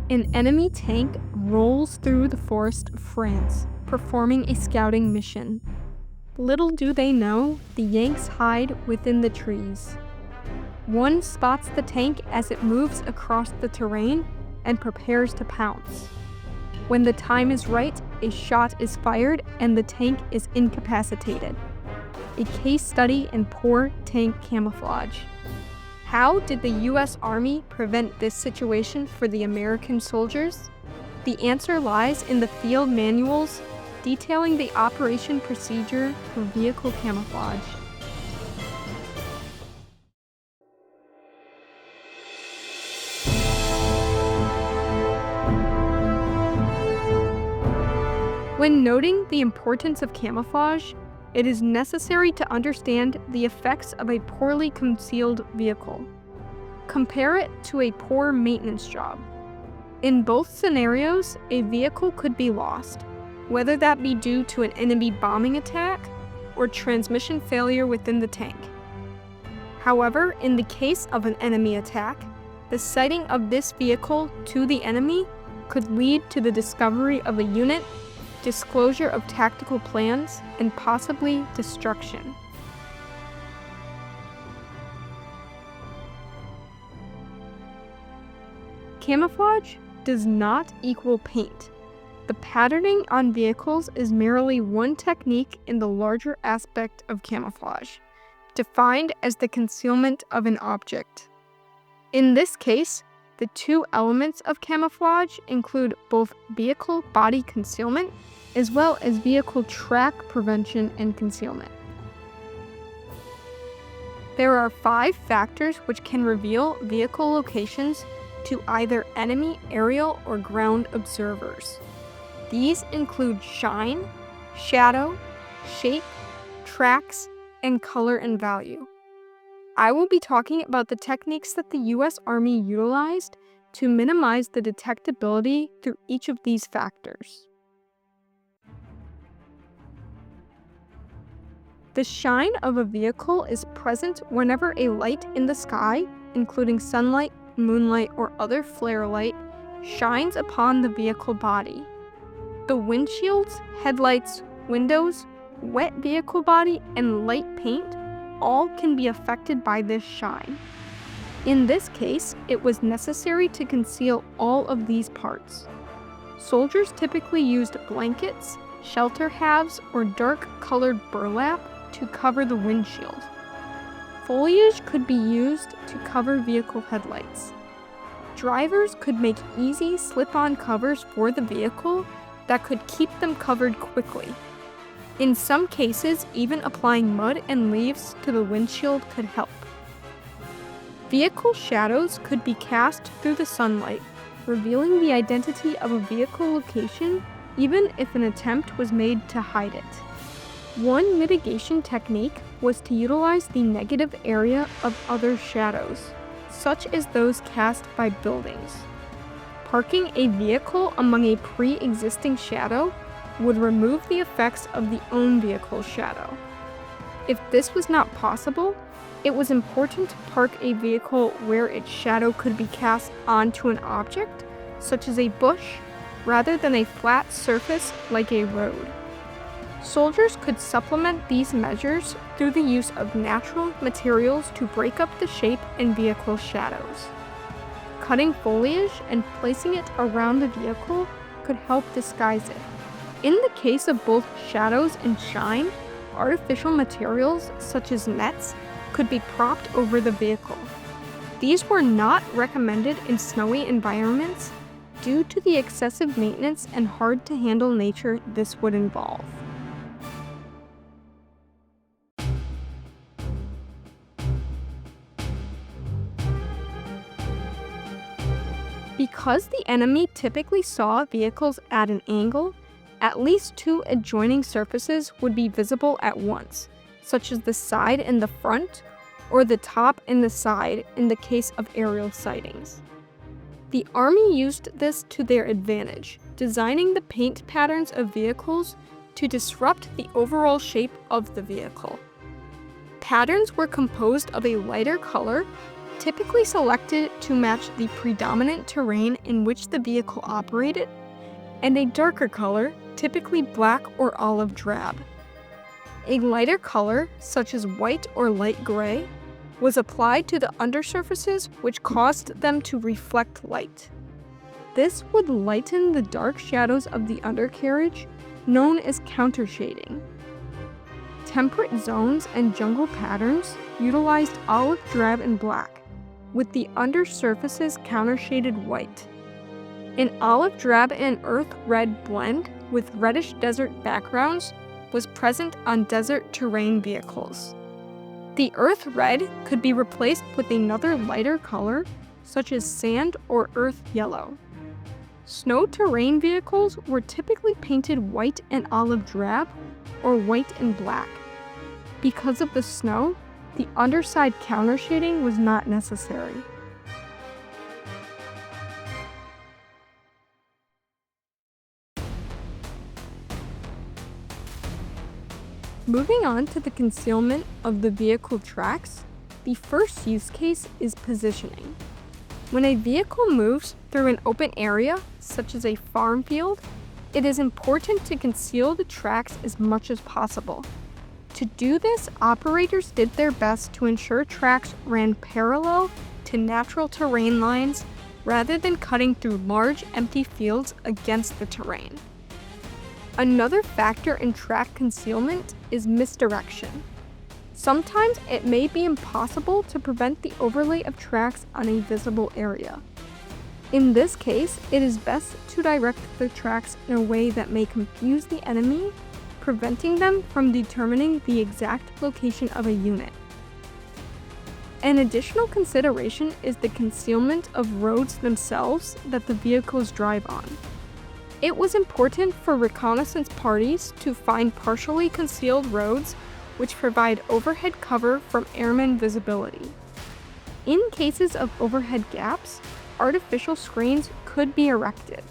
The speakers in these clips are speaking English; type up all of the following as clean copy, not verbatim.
An enemy tank rolls through the forest of France, performing a scouting mission. Little do they know, the Yanks hide within the trees. One spots the tank as it moves across the terrain and prepares to pounce. When the time is right, a shot is fired and the tank is incapacitated. A case study in poor tank camouflage. How did the U.S. Army prevent this situation for the American soldiers? The answer lies in the field manuals detailing the operation procedure for vehicle camouflage. When noting the importance of camouflage, it is necessary to understand the effects of a poorly concealed vehicle. Compare it to a poor maintenance job. In both scenarios, a vehicle could be lost, whether that be due to an enemy bombing attack or transmission failure within the tank. However, in the case of an enemy attack, the sighting of this vehicle to the enemy could lead to the discovery of a unit, disclosure of tactical plans, and possibly destruction. Camouflage does not equal paint. The patterning on vehicles is merely one technique in the larger aspect of camouflage, defined as the concealment of an object. In this case, the two elements of camouflage include both vehicle body concealment as well as vehicle track prevention and concealment. There are 5 factors which can reveal vehicle locations to either enemy aerial or ground observers. These include shine, shadow, shape, tracks, and color and value. I will be talking about the techniques that the U.S. Army utilized to minimize the detectability through each of these factors. The shine of a vehicle is present whenever a light in the sky, including sunlight, moonlight, or other flare light, shines upon the vehicle body. The windshields, headlights, windows, wet vehicle body, and light paint all can be affected by this shine. In this case, it was necessary to conceal all of these parts. Soldiers typically used blankets, shelter halves, or dark-colored burlap to cover the windshield. Foliage could be used to cover vehicle headlights. Drivers could make easy slip-on covers for the vehicle that could keep them covered quickly. In some cases, even applying mud and leaves to the windshield could help. Vehicle shadows could be cast through the sunlight, revealing the identity of a vehicle location even if an attempt was made to hide it. One mitigation technique was to utilize the negative area of other shadows, such as those cast by buildings. Parking a vehicle among a pre-existing shadow would remove the effects of the own vehicle's shadow. If this was not possible, it was important to park a vehicle where its shadow could be cast onto an object, such as a bush, rather than a flat surface like a road. Soldiers could supplement these measures through the use of natural materials to break up the shape and vehicle shadows. Cutting foliage and placing it around the vehicle could help disguise it. In the case of both shadows and shine, artificial materials such as nets could be propped over the vehicle. These were not recommended in snowy environments due to the excessive maintenance and hard-to-handle nature this would involve. Because the enemy typically saw vehicles at an angle, at least 2 adjoining surfaces would be visible at once, such as the side and the front, or the top and the side in the case of aerial sightings. The Army used this to their advantage, designing the paint patterns of vehicles to disrupt the overall shape of the vehicle. Patterns were composed of a lighter color, typically selected to match the predominant terrain in which the vehicle operated, and a darker color, typically black or olive drab. A lighter color, such as white or light gray, was applied to the undersurfaces, which caused them to reflect light. This would lighten the dark shadows of the undercarriage, known as countershading. Temperate zones and jungle patterns utilized olive drab and black, with the undersurfaces countershaded white. An olive drab and earth red blend with reddish desert backgrounds was present on desert terrain vehicles. The earth red could be replaced with another lighter color, such as sand or earth yellow. Snow terrain vehicles were typically painted white and olive drab, or white and black. Because of the snow, the underside countershading was not necessary. Moving on to the concealment of the vehicle tracks, the first use case is positioning. When a vehicle moves through an open area, such as a farm field, it is important to conceal the tracks as much as possible. To do this, operators did their best to ensure tracks ran parallel to natural terrain lines rather than cutting through large empty fields against the terrain. Another factor in track concealment is misdirection. Sometimes it may be impossible to prevent the overlay of tracks on a visible area. In this case, it is best to direct the tracks in a way that may confuse the enemy, preventing them from determining the exact location of a unit. An additional consideration is the concealment of roads themselves that the vehicles drive on. It was important for reconnaissance parties to find partially concealed roads which provide overhead cover from airman visibility. In cases of overhead gaps, artificial screens could be erected.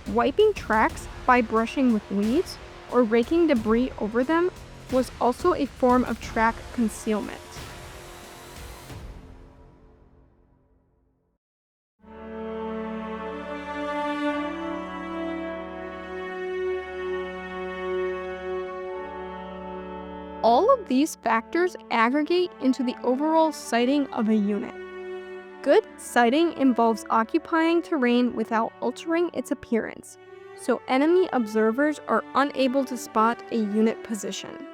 Wiping tracks by brushing with weeds or raking debris over them was also a form of track concealment. All of these factors aggregate into the overall sighting of a unit. Good sighting involves occupying terrain without altering its appearance, so enemy observers are unable to spot a unit position.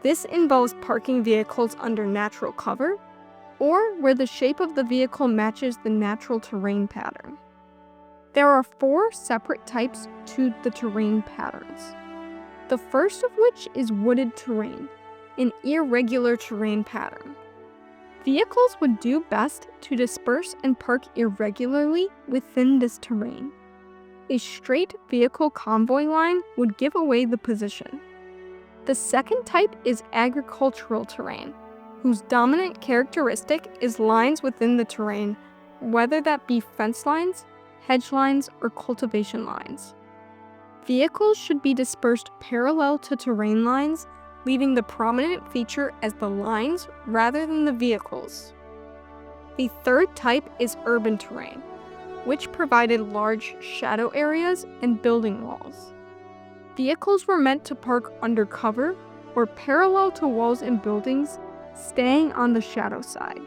This involves parking vehicles under natural cover, or where the shape of the vehicle matches the natural terrain pattern. There are 4 separate types to the terrain patterns. The first of which is wooded terrain, an irregular terrain pattern. Vehicles would do best to disperse and park irregularly within this terrain. A straight vehicle convoy line would give away the position. The second type is agricultural terrain, whose dominant characteristic is lines within the terrain, whether that be fence lines, hedge lines, or cultivation lines. Vehicles should be dispersed parallel to terrain lines, leaving the prominent feature as the lines rather than the vehicles. The third type is urban terrain, which provided large shadow areas and building walls. Vehicles were meant to park under cover or parallel to walls and buildings, staying on the shadow side.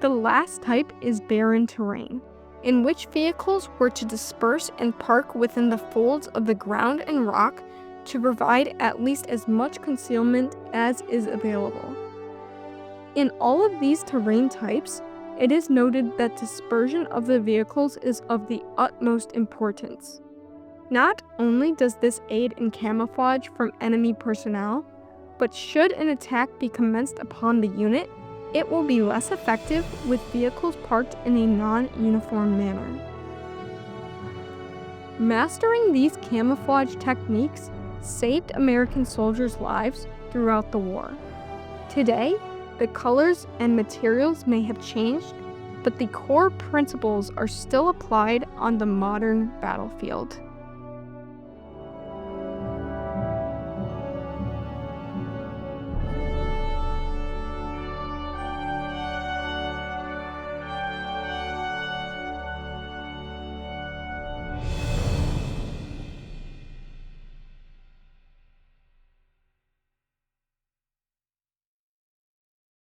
The last type is barren terrain, in which vehicles were to disperse and park within the folds of the ground and rock to provide at least as much concealment as is available. In all of these terrain types, it is noted that dispersion of the vehicles is of the utmost importance. Not only does this aid in camouflage from enemy personnel, but should an attack be commenced upon the unit, it will be less effective with vehicles parked in a non-uniform manner. Mastering these camouflage techniques saved American soldiers' lives throughout the war. Today, the colors and materials may have changed, but the core principles are still applied on the modern battlefield.